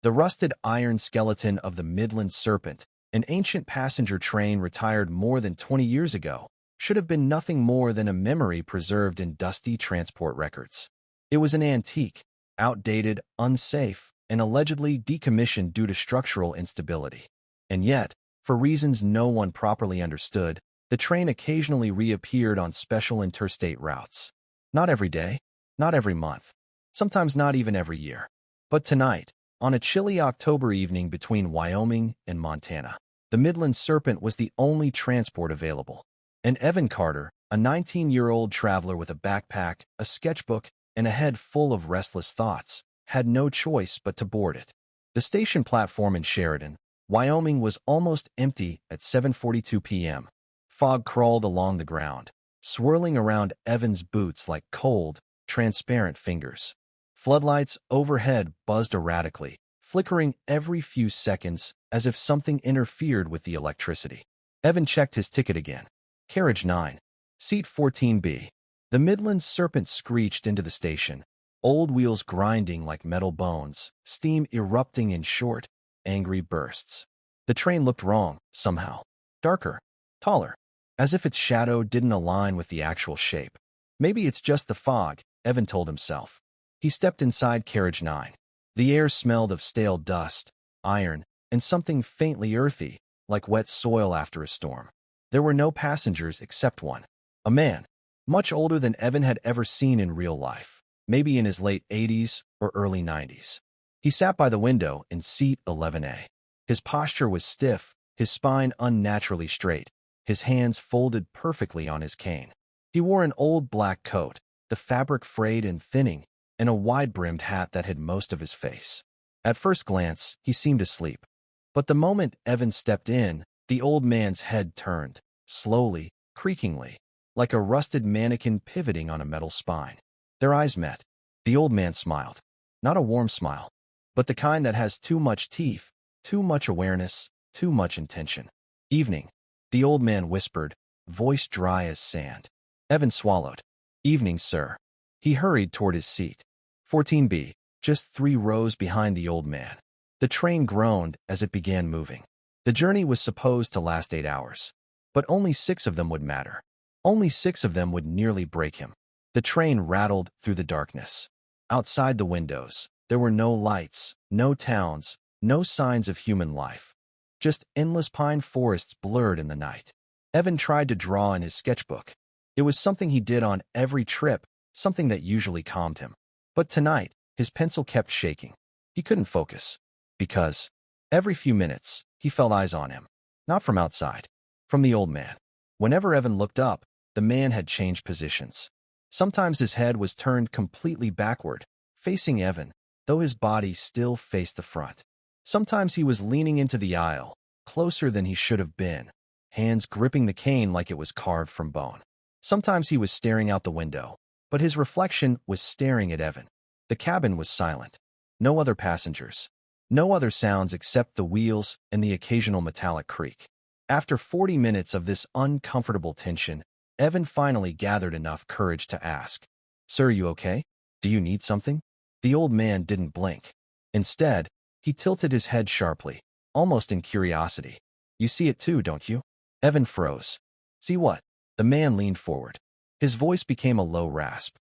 The rusted iron skeleton of the Midland Serpent, an ancient passenger train retired more than 20 years ago, should have been nothing more than a memory preserved in dusty transport records. It was an antique, outdated, unsafe, and allegedly decommissioned due to structural instability. And yet, for reasons no one properly understood, the train occasionally reappeared on special interstate routes. Not every day, not every month, sometimes not even every year. But tonight, on a chilly October evening between Wyoming and Montana, the Midland Serpent was the only transport available. And Evan Carter, a 19-year-old traveler with a backpack, a sketchbook, and a head full of restless thoughts, had no choice but to board it. The station platform in Sheridan, Wyoming was almost empty at 7:42 p.m. Fog crawled along the ground, swirling around Evan's boots like cold, transparent fingers. Floodlights overhead buzzed erratically, flickering every few seconds as if something interfered with the electricity. Evan checked his ticket again. Carriage 9, Seat 14B. The Midland Serpent screeched into the station, old wheels grinding like metal bones, steam erupting in short, angry bursts. The train looked wrong, somehow. Darker, taller, as if its shadow didn't align with the actual shape. Maybe it's just the fog, Evan told himself. He stepped inside Carriage 9. The air smelled of stale dust, iron, and something faintly earthy, like wet soil after a storm. There were no passengers except one. A man, much older than Evan had ever seen in real life, maybe in his late 80s or early 90s. He sat by the window in seat 11A. His posture was stiff, his spine unnaturally straight, his hands folded perfectly on his cane. He wore an old black coat, the fabric frayed and thinning, and a wide-brimmed hat that hid most of his face. At first glance, he seemed asleep. But the moment Evan stepped in, the old man's head turned, slowly, creakingly, like a rusted mannequin pivoting on a metal spine. Their eyes met. The old man smiled. Not a warm smile, but the kind that has too much teeth, too much awareness, too much intention. Evening, the old man whispered, voice dry as sand. Evan swallowed. Evening, sir. He hurried toward his seat. 14B, just 3 rows behind the old man. The train groaned as it began moving. The journey was supposed to last 8 hours, but only 6 of them would matter. Only 6 of them would nearly break him. The train rattled through the darkness. Outside the windows, there were no lights, no towns, no signs of human life. Just endless pine forests blurred in the night. Evan tried to draw in his sketchbook. It was something he did on every trip, something that usually calmed him. But tonight, his pencil kept shaking. He couldn't focus. Because, every few minutes, he felt eyes on him. Not from outside. From the old man. Whenever Evan looked up, the man had changed positions. Sometimes his head was turned completely backward, facing Evan, though his body still faced the front. Sometimes he was leaning into the aisle, closer than he should have been, hands gripping the cane like it was carved from bone. Sometimes he was staring out the window, but his reflection was staring at Evan. The cabin was silent. No other passengers. No other sounds except the wheels and the occasional metallic creak. After 40 minutes of this uncomfortable tension, Evan finally gathered enough courage to ask, "Sir, you okay? Do you need something?" The old man didn't blink. Instead, he tilted his head sharply, almost in curiosity. "You see it too, don't you?" Evan froze. "See what?" The man leaned forward. His voice became a low rasp.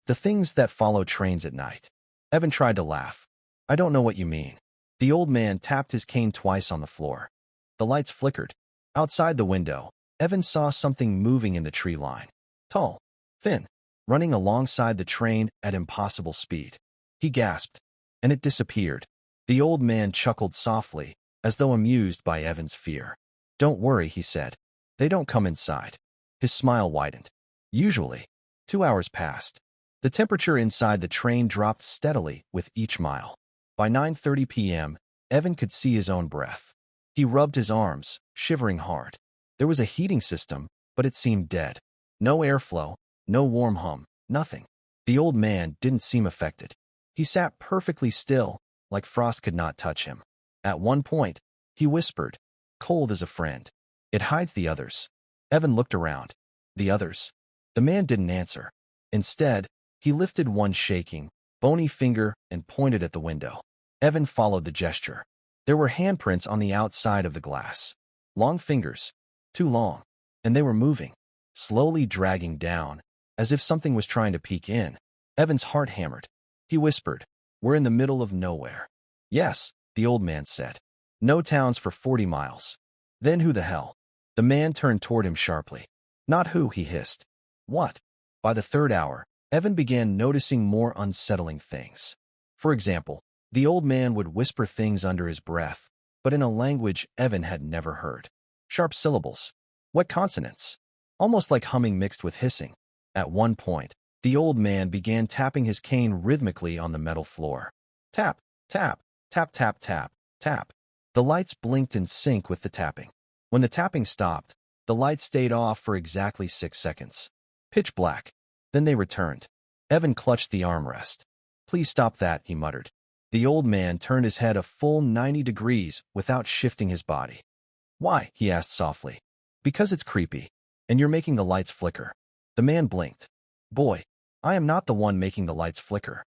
"The things that follow trains at night." Evan tried to laugh. "I don't know what you mean." The old man tapped his cane twice on the floor. The lights flickered. Outside the window, Evan saw something moving in the tree line. Tall, thin, running alongside the train at impossible speed. He gasped, and it disappeared. The old man chuckled softly, as though amused by Evan's fear. "Don't worry," he said. "They don't come inside." His smile widened. Usually, 2 hours passed. The temperature inside the train dropped steadily with each mile. By 9:30 p.m., Evan could see his own breath. He rubbed his arms, shivering hard. There was a heating system, but it seemed dead. No airflow, no warm hum, nothing. The old man didn't seem affected. He sat perfectly still, like frost could not touch him. At one point, he whispered, "Cold as a friend. It hides the others." Evan looked around. The others? The man didn't answer. Instead, he lifted one shaking, bony finger and pointed at the window. Evan followed the gesture. There were handprints on the outside of the glass. Long fingers. Too long. And they were moving, slowly dragging down, as if something was trying to peek in. Evan's heart hammered. He whispered, "We're in the middle of nowhere." "Yes," the old man said. "No towns for 40 miles. Then who the hell?" The man turned toward him sharply. "Not who," he hissed. "What?" By the third hour, Evan began noticing more unsettling things. For example, the old man would whisper things under his breath, but in a language Evan had never heard. Sharp syllables. What consonants? Almost like humming mixed with hissing. At one point, the old man began tapping his cane rhythmically on the metal floor. Tap, tap, tap, tap, tap, tap. The lights blinked in sync with the tapping. When the tapping stopped, the lights stayed off for exactly 6 seconds. Pitch black. Then they returned. Evan clutched the armrest. "Please stop that," he muttered. The old man turned his head a full 90 degrees without shifting his body. "Why?" he asked softly. "Because it's creepy, and you're making the lights flicker." The man blinked. "Boy, I am not the one making the lights flicker."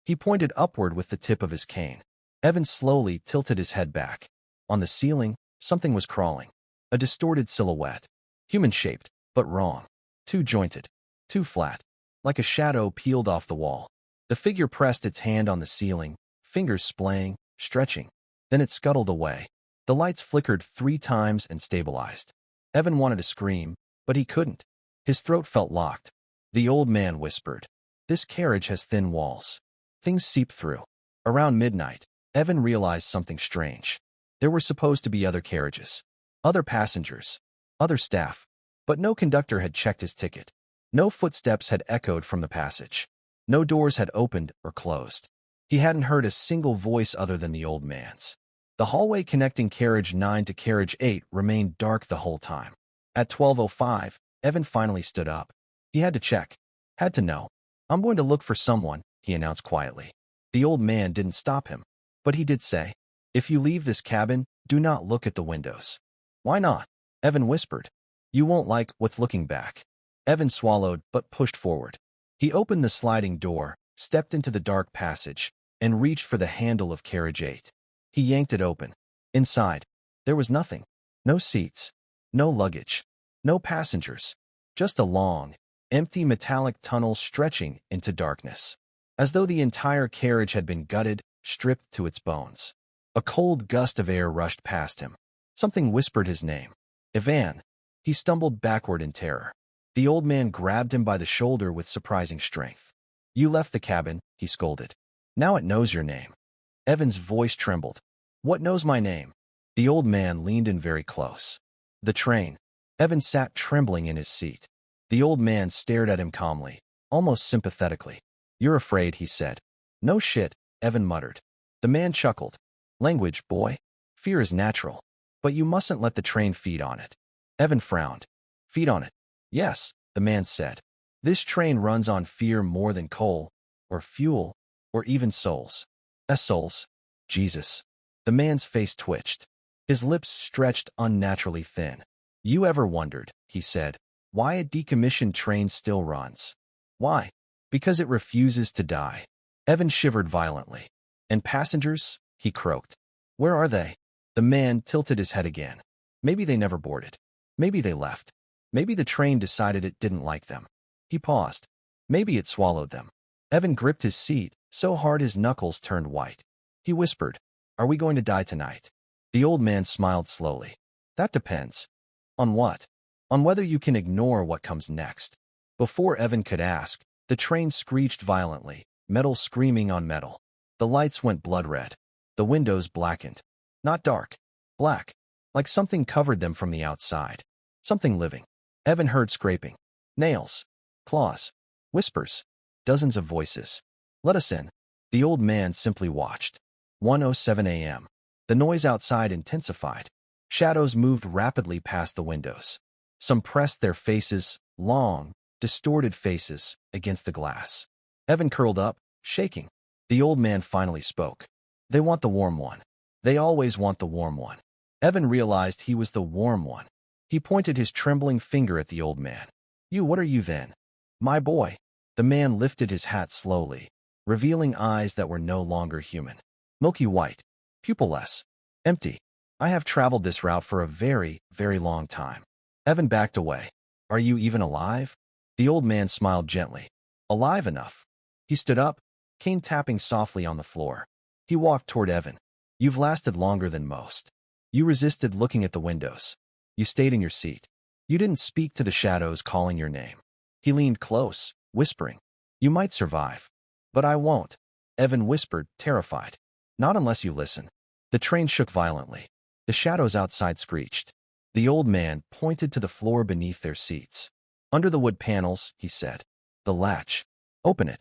He pointed upward with the tip of his cane. Evan slowly tilted his head back. On the ceiling, something was crawling. A distorted silhouette. Human-shaped, but wrong. Too jointed. Too flat. Like a shadow peeled off the wall. The figure pressed its hand on the ceiling, fingers splaying, stretching. Then it scuttled away. The lights flickered 3 times and stabilized. Evan wanted to scream, but he couldn't. His throat felt locked. The old man whispered, "This carriage has thin walls. Things seep through." Around midnight, Evan realized something strange. There were supposed to be other carriages, other passengers, other staff, but no conductor had checked his ticket. No footsteps had echoed from the passage. No doors had opened or closed. He hadn't heard a single voice other than the old man's. The hallway connecting carriage 9 to carriage 8 remained dark the whole time. At 12:05, Evan finally stood up. He had to check. Had to know. "I'm going to look for someone," he announced quietly. The old man didn't stop him, but he did say, "If you leave this cabin, do not look at the windows." "Why not?" Evan whispered. "You won't like what's looking back." Evan swallowed but pushed forward. He opened the sliding door, stepped into the dark passage, and reached for the handle of carriage 8. He yanked it open. Inside, there was nothing. No seats. No luggage. No passengers. Just a long, empty metallic tunnel stretching into darkness. As though the entire carriage had been gutted, stripped to its bones. A cold gust of air rushed past him. Something whispered his name. "Ivan." He stumbled backward in terror. The old man grabbed him by the shoulder with surprising strength. "You left the cabin," he scolded. "Now it knows your name." Evan's voice trembled. "What knows my name?" The old man leaned in very close. "The train." Evan sat trembling in his seat. The old man stared at him calmly, almost sympathetically. "You're afraid," he said. "No shit," Evan muttered. The man chuckled. "Language, boy. Fear is natural. But you mustn't let the train feed on it." Evan frowned. "Feed on it?" "Yes," the man said. "This train runs on fear more than coal, or fuel, or even souls." Souls? Jesus. The man's face twitched. His lips stretched unnaturally thin. "You ever wondered," he said, "why a decommissioned train still runs?" "Why?" "Because it refuses to die." Evan shivered violently. "And passengers?" he croaked. "Where are they?" The man tilted his head again. Maybe they never boarded. Maybe they left. Maybe the train decided it didn't like them. He paused. Maybe it swallowed them. Evan gripped his seat so hard his knuckles turned white. He whispered, "Are we going to die tonight?" The old man smiled slowly. "That depends." "On what?" "On whether you can ignore what comes next." Before Evan could ask, the train screeched violently, metal screaming on metal. The lights went blood red. The windows blackened. Not dark. Black. Like something covered them from the outside. Something living. Evan heard scraping. Nails. Claws. Whispers. Dozens of voices. "Let us in." The old man simply watched. 1:07 a.m. The noise outside intensified. Shadows moved rapidly past the windows. Some pressed their faces, long, distorted faces, against the glass. Evan curled up, shaking. The old man finally spoke. "They want the warm one. They always want the warm one." Evan realized he was the warm one. He pointed his trembling finger at the old man. "You, what are you then?" "My boy." The man lifted his hat slowly, revealing eyes that were no longer human. milky white, pupilless, empty. I have traveled this route for a very, very long time. Evan backed away. Are you even alive? The old man smiled gently. Alive enough. He stood up, cane tapping softly on the floor. He walked toward Evan. You've lasted longer than most. You resisted looking at the windows. You stayed in your seat. You didn't speak to the shadows calling your name. He leaned close, whispering, You might survive. But I won't. Evan whispered, terrified. Not unless you listen. The train shook violently. The shadows outside screeched. The old man pointed to the floor beneath their seats. Under the wood panels, he said. The latch. Open it.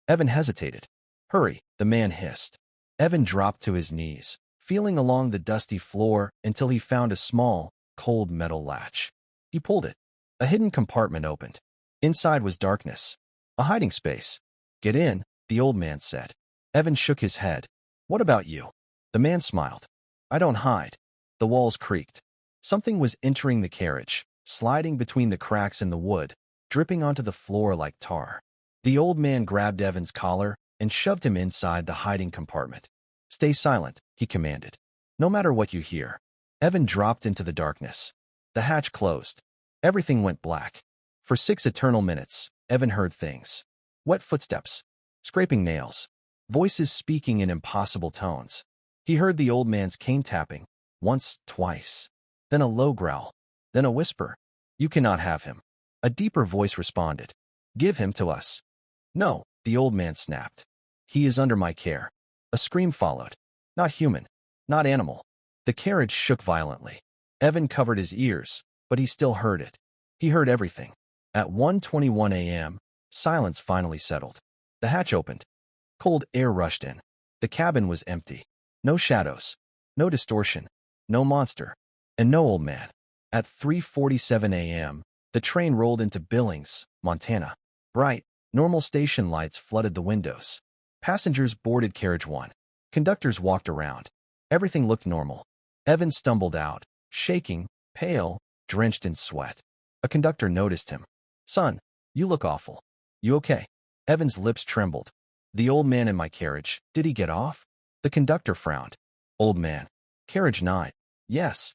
Evan hesitated. Hurry, the man hissed. Evan dropped to his knees, feeling along the dusty floor until he found a small, cold metal latch. He pulled it. A hidden compartment opened. Inside was darkness. A hiding space. Get in, the old man said. Evan shook his head. What about you? The man smiled. I don't hide. The walls creaked. Something was entering the carriage, sliding between the cracks in the wood, dripping onto the floor like tar. The old man grabbed Evan's collar and shoved him inside the hiding compartment. Stay silent, he commanded. No matter what you hear. Evan dropped into the darkness. The hatch closed. Everything went black. For 6 eternal minutes, Evan heard things. Wet footsteps, scraping nails, voices speaking in impossible tones. He heard the old man's cane tapping, once, twice. Then a low growl. Then a whisper. You cannot have him. A deeper voice responded. Give him to us. No, the old man snapped. He is under my care. A scream followed. Not human. Not animal. The carriage shook violently. Evan covered his ears, but he still heard it. He heard everything. At 1:21 a.m., silence finally settled. The hatch opened. Cold air rushed in. The cabin was empty. No shadows. No distortion. No monster. And no old man. At 3:47 a.m., the train rolled into Billings, Montana. Bright, normal station lights flooded the windows. Passengers boarded carriage 1. Conductors walked around. Everything looked normal. Evan stumbled out, shaking, pale, drenched in sweat. A conductor noticed him. Son, you look awful. You okay? Evan's lips trembled. The old man in my carriage, did he get off? The conductor frowned. Old man. Carriage 9. Yes.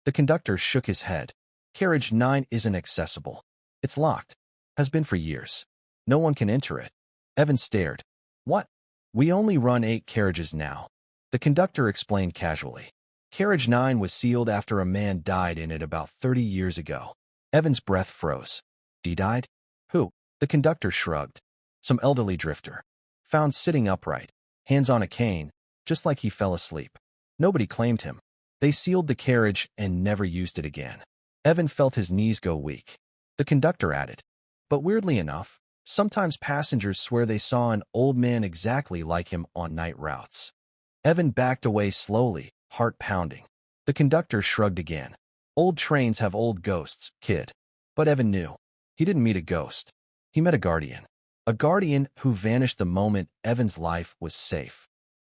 The conductor shook his head. Carriage 9 isn't accessible. It's locked. Has been for years. No one can enter it. Evan stared. What? We only run 8 carriages now. The conductor explained casually. Carriage 9 was sealed after a man died in it about 30 years ago. Evan's breath froze. He died? Who? The conductor shrugged. Some elderly drifter. Found sitting upright, hands on a cane, just like he fell asleep. Nobody claimed him. They sealed the carriage and never used it again. Evan felt his knees go weak. The conductor added. But weirdly enough, sometimes passengers swear they saw an old man exactly like him on night routes. Evan backed away slowly, heart pounding. The conductor shrugged again. Old trains have old ghosts, kid. But Evan knew. He didn't meet a ghost. He met a guardian. A guardian who vanished the moment Evan's life was safe.